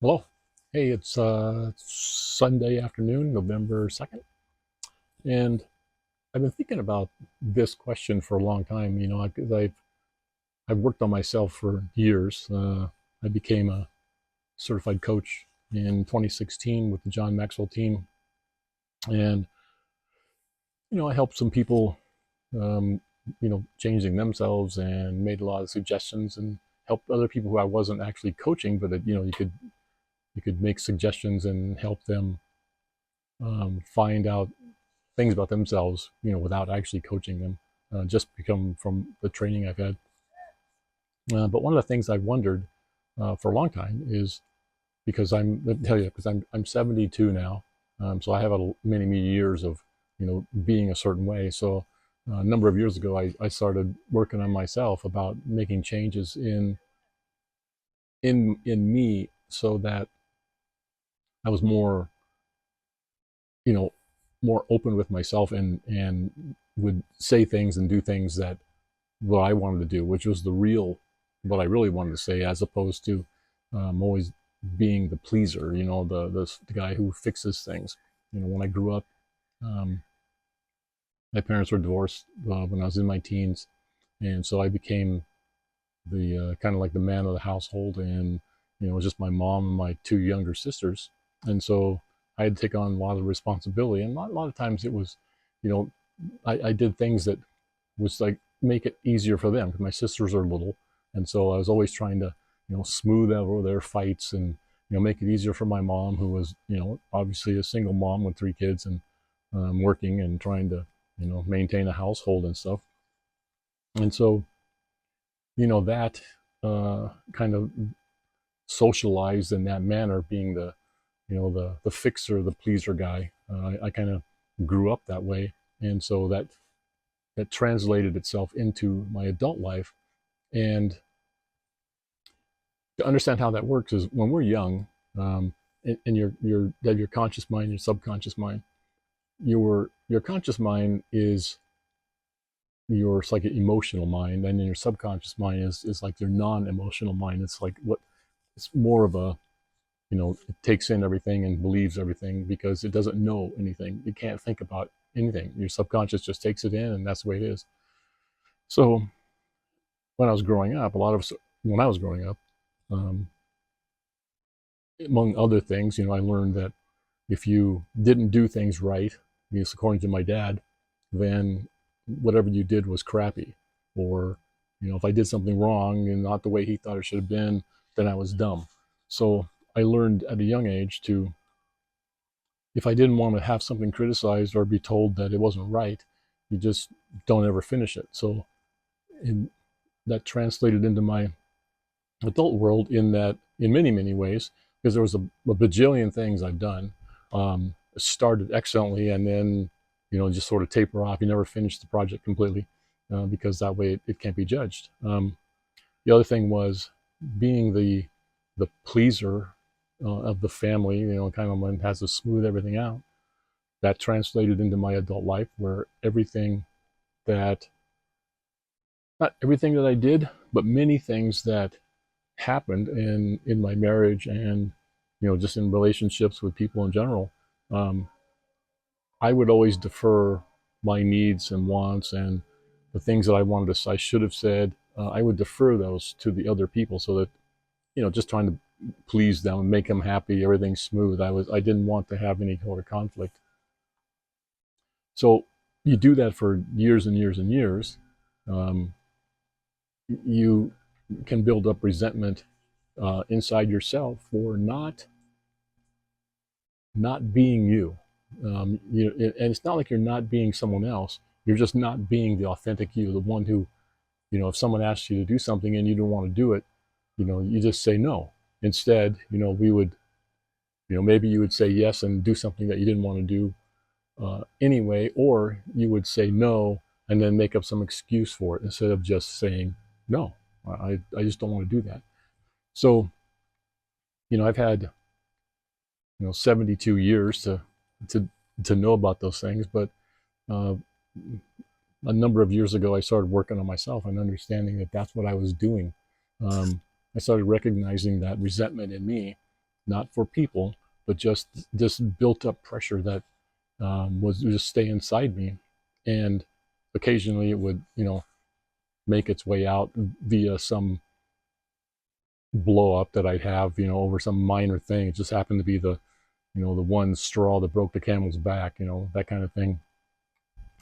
Hello. Hey, it's Sunday afternoon, November 2nd. And I've been thinking about this question for a long time, because I've worked on myself for years. I became a certified coach in 2016 with the John Maxwell team. And, I helped some people, um, changing themselves and made a lot of suggestions and helped other people who I wasn't actually coaching, but, you could make suggestions and help them find out things about themselves, without actually coaching them, just become from the training I've had. But one of the things I've wondered for a long time is let me tell you, because I'm 72 now, so I have many many years of being a certain way. So a number of years ago, I started working on myself about making changes in me so that I was you know, more open with myself and would say things and do things that what I wanted to do, which was what I really wanted to say, as opposed to always being the pleaser, the guy who fixes things. When I grew up, um, my parents were divorced when I was in my teens, and so I became the kind of like the man of the household, and it was just my mom and my two younger sisters, and so I had to take on a lot of responsibility, and a lot of times it was, you know, I did things that was like make it easier for them because my sisters are little, and so I was always trying to smooth over their fights and make it easier for my mom, who was obviously a single mom with three kids and working and trying to maintain a household and stuff. And so that kind of socialized in that manner, being the fixer, the pleaser guy. I kind of grew up that way, and so that translated itself into my adult life. And to understand how that works is when we're young, and you have your conscious mind, your subconscious mind. Your conscious mind is your, it's like an emotional mind, and then your subconscious mind is like your non-emotional mind. It's like it's more of a it takes in everything and believes everything because it doesn't know anything. It can't think about anything. Your subconscious just takes it in, and that's the way it is. So when I was growing up, when I was growing up, um, among other things, I learned that if you didn't do things right, because according to my dad, then whatever you did was crappy. Or, if I did something wrong and not the way he thought it should have been, then I was dumb. So I learned at a young age to, if I didn't want to have something criticized or be told that it wasn't right, you just don't ever finish it. So in, that translated into my adult world in many many ways, because there was a bajillion things I've done, started excellently, and then just sort of taper off. You never finish the project completely, because that way it can't be judged. The other thing was being the pleaser of the family, kind of one has to smooth everything out. That translated into my adult life, where that not everything that I did, but many things that happened in my marriage and just in relationships with people in general, um, I would always defer my needs and wants and the things that I should have said. I would defer those to the other people, so that just trying to please them and make them happy, everything's smooth. I didn't want to have any sort of conflict. So you do that for years and years and years. Um, you can build up resentment inside yourself for not being you. And it's not like you're not being someone else. You're just not being the authentic you, the one who, if someone asks you to do something and you don't want to do it, you just say no. Instead, we would, maybe you would say yes and do something that you didn't want to do anyway, or you would say no and then make up some excuse for it instead of just saying no. I just don't want to do that. So, I've had 72 years to to know about those things, but uh, a number of years ago I started working on myself and understanding that that's what I was doing. I started recognizing that resentment in me, not for people, but just this built up pressure that was just stay inside me. And occasionally it would, make its way out via some blow up that I'd have, over some minor thing. It just happened to be the one straw that broke the camel's back, that kind of thing.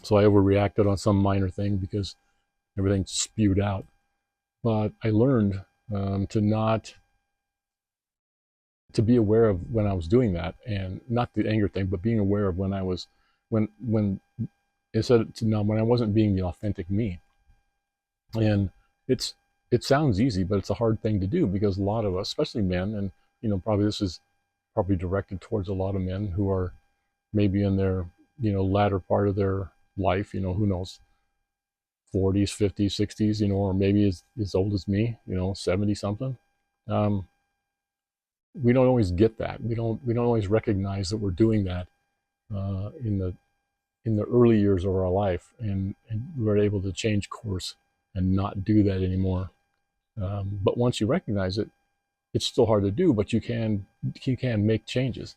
So I overreacted on some minor thing because everything spewed out. But I learned to be aware of when I was doing that, and not the anger thing, but being aware of when I was when instead to now when I wasn't being the authentic me. And it sounds easy, but it's a hard thing to do because a lot of us, especially men, and probably this is probably directed towards a lot of men who are maybe in their latter part of their life, who knows, 40s, 50s, 60s, or maybe as old as me, 70 something. We don't always get that. We don't always recognize that we're doing that in the early years of our life, and we're able to change course and not do that anymore. But once you recognize it, it's still hard to do, but you can make changes.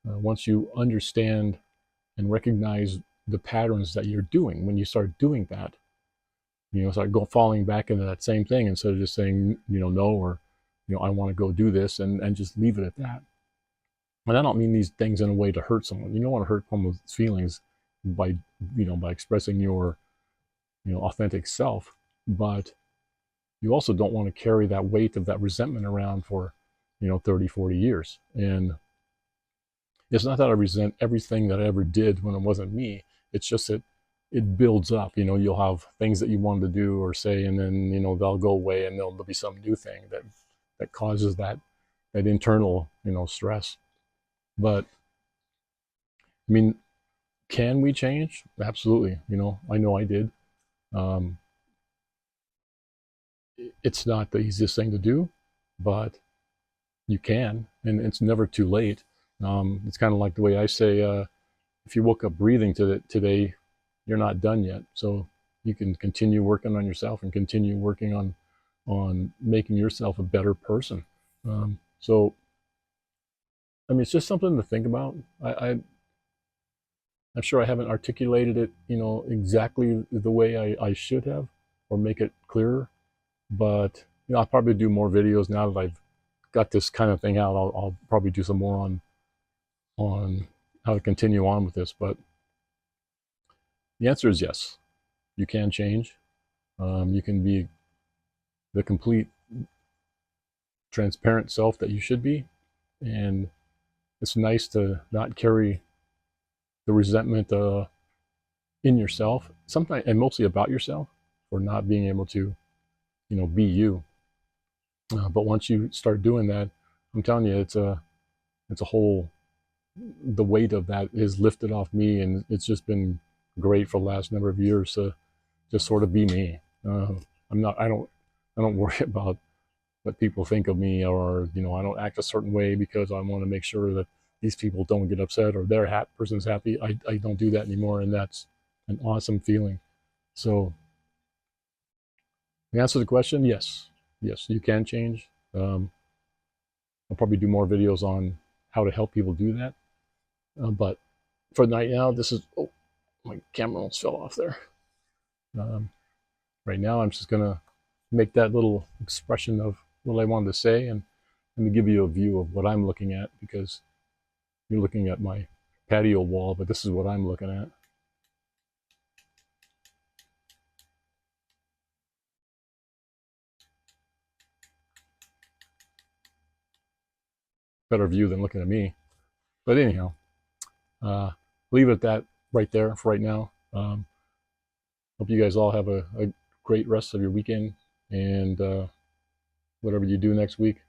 Once you understand and recognize the patterns that you're doing, when you start doing that, start falling back into that same thing instead of just saying, no, or, I want to go do this and just leave it at that. And I don't mean these things in a way to hurt someone. You don't want to hurt someone's feelings by, by expressing your, authentic self, but you also don't want to carry that weight of that resentment around for 30, 40 years. And it's not that I resent everything that I ever did when it wasn't me. It's just that it builds up. You'll have things that you wanted to do or say, and then they'll go away, and there'll be some new thing that causes that internal stress. But I mean, can we change? Absolutely. I know I did. It's not the easiest thing to do, but you can, and it's never too late. It's kind of like the way I say, if you woke up breathing today, you're not done yet. So you can continue working on yourself and continue working on making yourself a better person. So, I mean, it's just something to think about. I'm sure I haven't articulated it, exactly the way I should have, or make it clearer. But I'll probably do more videos now that I've got this kind of thing out. I'll probably do some more on how to continue on with this. But the answer is yes, you can change. You can be the complete transparent self that you should be, and it's nice to not carry the resentment in yourself, sometimes, and mostly about yourself, for not being able to be you. But once you start doing that, I'm telling you, it's a whole, the weight of that is lifted off me, and it's just been great for the last number of years to just sort of be me. I don't worry about what people think of me, or I don't act a certain way because I want to make sure that these people don't get upset or their person's happy. I don't do that anymore, and that's an awesome feeling. So the answer to the question, yes, you can change. I'll probably do more videos on how to help people do that. But for right now, this is, oh, my camera almost fell off there. Right now, I'm just gonna make that little expression of what I wanted to say, and let me give you a view of what I'm looking at, because you're looking at my patio wall, but this is what I'm looking at. Better view than looking at me. But anyhow, leave it at that right there for right now. Hope you guys all have a great rest of your weekend, and whatever you do next week,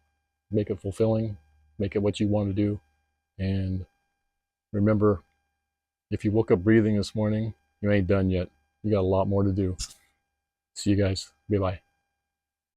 make it fulfilling, make it what you want to do. And remember, if you woke up breathing this morning, you ain't done yet. You got a lot more to do. See you guys. Bye-bye.